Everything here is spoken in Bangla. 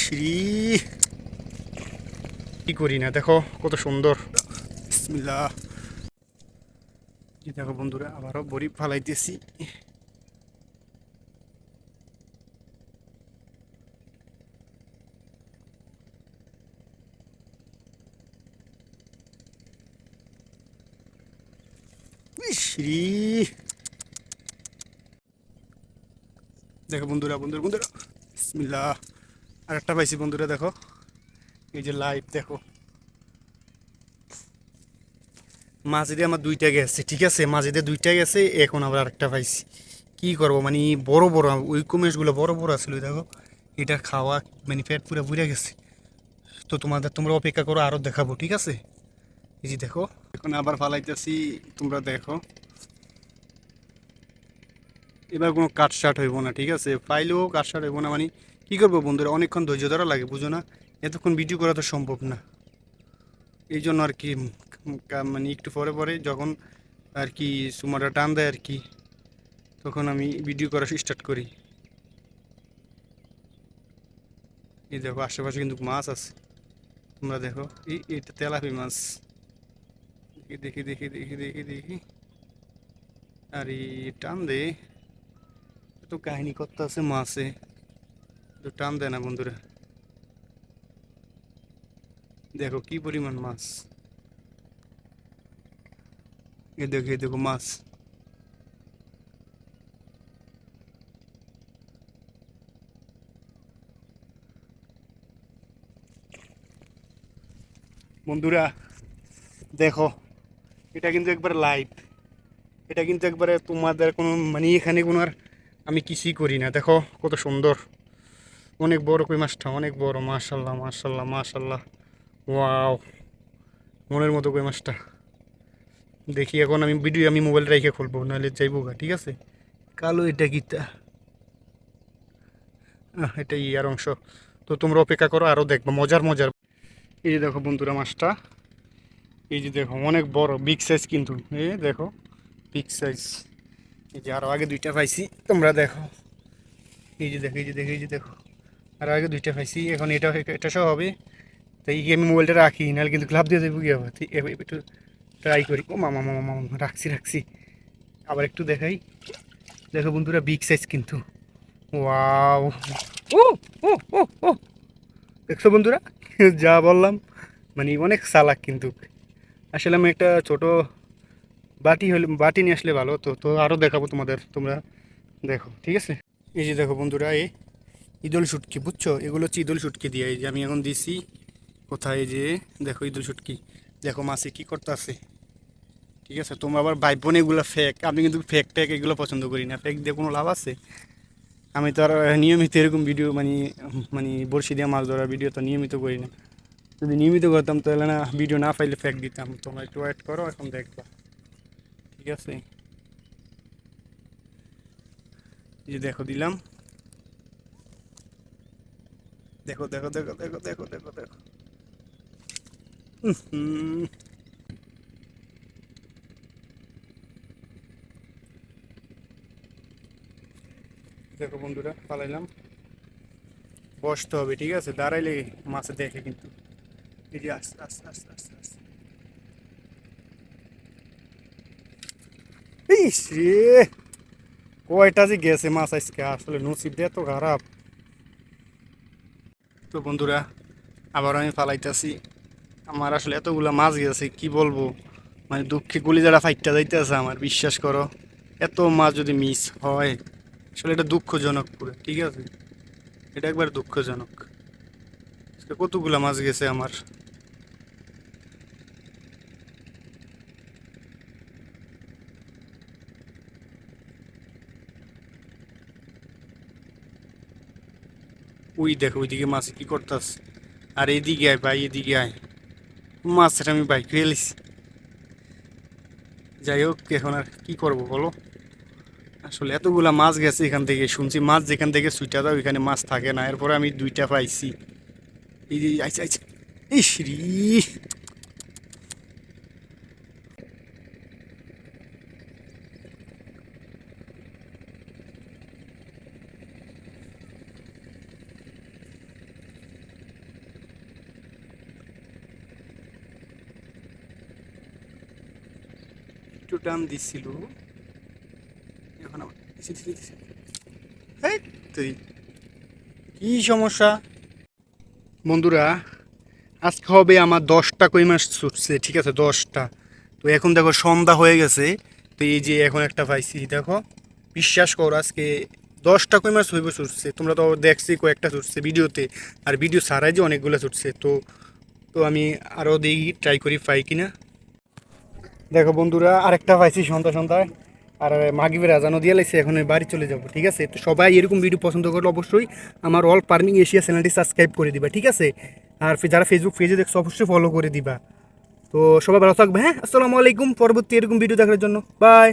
ইসরি কি করি না, দেখো কত সুন্দর। বিসমিল্লাহ। দেখো বন্ধুরা, আবারও বড়ি ফালাইতেছি। ইসরি দেখো বন্ধুরা, বন্ধুরা বিসমিল্লাহ। আর একটা পাইছি বন্ধুরা, দেখো এই যে লাইভ, দেখো মাঝে দিয়ে আমার দুইটা গেছে, ঠিক আছে, মাঝে দিয়ে দুইটা গেছে, এখন আবার আরেকটা পাইছি। কি করবো, মানে বড় বড় ওই কুমিশগুলো বড় বড় আসলে, দেখো এটা খাওয়া মানে পেট পুরো বুড়ে গেছে। তো তোমরা অপেক্ষা করো, আরো দেখাবো, ঠিক আছে। এই যে দেখো, এখন আবার ফালাইতেছি, তোমরা দেখো। এবার কোনো কাট শার্ট হইব না, ঠিক আছে, পাইলেও কাট শার্ট হইব না। মানে কি করবো বন্ধুরা, অনেকক্ষণ ধৈর্য ধরা লাগে, বুঝো না, এতক্ষণ ভিডিও করা তো সম্ভব না। এই জন্য আর কি মানে একটু পরে পরে যখন আর কি সুমাটা টান দেয় আর কি, তখন আমি ভিডিও করা স্টার্ট করি। এই দেখো আশেপাশে কিন্তু মাছ আছে, তোমরা দেখো। এটা তেলাপি মাছ। দেখি দেখি দেখি দেখি দেখি। আর এই টান দে, তো কাহিনী করতে আছে মাছে, তো টান দেয় না বন্ধুরা। দেখো কি পরিমাণ মাছ, এই দেখো মাছ। বন্ধুরা দেখো, এটা কিন্তু একবার লাইভ, এটা কিন্তু একবারে তোমাদের কোনো মানে এখানে কোনো আর আমি কিছুই করি না। দেখো কত সুন্দর, অনেক বড় কই মাছটা, অনেক বড়, মাশাল্লাহ মাশাল্লাহ মাশাল্লাহ। ওয়াও, মনের মতো কই মাছটা। দেখি এখন আমি ভিডিও আমি মোবাইল রেখে খুলবো, নাহলে যাইবো গা, ঠিক আছে। কালো এটা কিতা, এটা ইয়ার অংশ। তো তোমরা অপেক্ষা করো, আরও দেখবো মজার মজার। এই যে দেখো বন্ধুরা মাছটা, এই যে দেখো অনেক বড়, বিগ সাইজ কিন্তু, এই দেখো বিগ সাইজ। এই যে আরো আগে দুইটা পাইছি, তোমরা দেখো। এই যে দেখো, এই যে দেখো, এই যে দেখো, আরো আগে দুইটা পাইছি, এখন এটা সহ হবে। তাই আমি মোবাইলটা রাখি, নাহলে কিন্তু ক্লাব দিয়ে দেবো, কি হবে। একটু ট্রাই করি। ও মামা মামা মামা, রাখছি রাখছি, আবার একটু দেখাই। দেখো বন্ধুরা, বিগ সাইজ কিন্তু। ওয়াও, ও ও ও ও, দেখছো বন্ধুরা, যা বললাম, মানে অনেক চালাক কিন্তু। আসলে আমি একটা ছোট বাটি নিয়ে আসলে ভালো হতো। তো আরও দেখাবো তোমাদের, তোমরা দেখো, ঠিক আছে। এই যে দেখো বন্ধুরা, ইদল শুটকি, বুঝছো, এগুলো হচ্ছে ইদল শুটকি দিয়ে, এই যে আমি এখন দিছি কোথায়, এই যে দেখো ইদল শুটকি। দেখো মাছে কি করতে আছে, ঠিক আছে। তোমরা আবার ভাইবোন এগুলো ফেক, আমি কিন্তু ফেক ট্যাক এগুলো পছন্দ করি না। ফেক দিয়ে কোনো লাভ আছে? আমি তো আর নিয়মিত এরকম ভিডিও মানে মানে বড়শি দিয়ে মাছ ধরার ভিডিও তো নিয়মিত করি না। যদি নিয়মিত করতাম তাহলে না ভিডিও না পাইলে ফেক দিতাম। তোমরা একটু ওয়েট করো, এখন দেখবা, ঠিক আছে। এই যে দেখো দিলাম, দেখো দেখো দেখো দেখো দেখো দেখো দেখো। হুম, দেখো বন্ধুরা, পালাইলাম। বসতে হবে, ঠিক আছে, দাঁড়াইলে মাছে দেখে কিন্তু। এই যে আস্তে আস্তে আস্তে আস্তে আস্তে। ইস রে, কয়টা যে গেছে মাছ আজকে, আসলে নসিবটা এত খারাপ। তো বন্ধুরা, আবার আমি ফালাইতেছি। আমার আসলে এতগুলা মাছ গেছে, কি বলবো, মানে দুঃখে কলিজাটা ফাইটটা যাইতেছে আমার, বিশ্বাস করো। এত মাছ যদি মিস হয়, আসলে এটা দুঃখজনক পুরো, ঠিক আছে, এটা একবার দুঃখজনক। আজকে কতগুলা মাছ গেছে আমার। ওই দেখো ওইদিকে মাছ কি করতেছে, আর এদিকে আয় ভাই, এদিকে আয়। মাছটা আমি বাইক ফেলিস। যাই হোক, এখন আর কি করবো বলো। আসলে এতগুলা মাছ গেছে এখান থেকে, শুনছি মাছ যেখান থেকে সুইটা দাও ওইখানে মাছ থাকে না, এরপরে আমি দুইটা পাইছি। এই যে আইছে আইছে, ইস রি। টান দিছিল, এখন আবার এই তুই কি সমস্যা বন্ধুরা। আজকে হবে আমার 10টা কই মাছ ছুটছে, ঠিক আছে 10টা। তো এখন দেখো সন্ধ্যা হয়ে গেছে, তো এই যে এখন একটা পাইছি দেখো, বিশ্বাস করো আজকে 10টা কই মাছ হইব ছুটছে। তোমরা তো দেখছি কয়েকটা ছুটছে ভিডিওতে, আর ভিডিও ছাড়াই যে অনেকগুলো ছুটছে। তো তো আমি আরও দেখি ট্রাই করি পাই কিনা। দেখো বন্ধুরা আরেকটা পাইছি সন্ধ্যা সন্ধ্যায়, আর মাগরিবের আজানও দিয়ে লাইছে, এখন আমি বাড়ি চলে যাব, ঠিক আছে। তো সবাই এরকম ভিডিও পছন্দ করলে অবশ্যই আমার অল ফার্মিং এশিয়া চ্যানেলটি সাবস্ক্রাইব করে দিবা, ঠিক আছে। আর যারা ফেসবুক পেজে দেখছো অবশ্যই ফলো করে দিবা। তো সবাই ভালো থাকবে, হ্যাঁ। আসসালামু আলাইকুম। পরবর্তী এরকম ভিডিও দেখার জন্য বাই।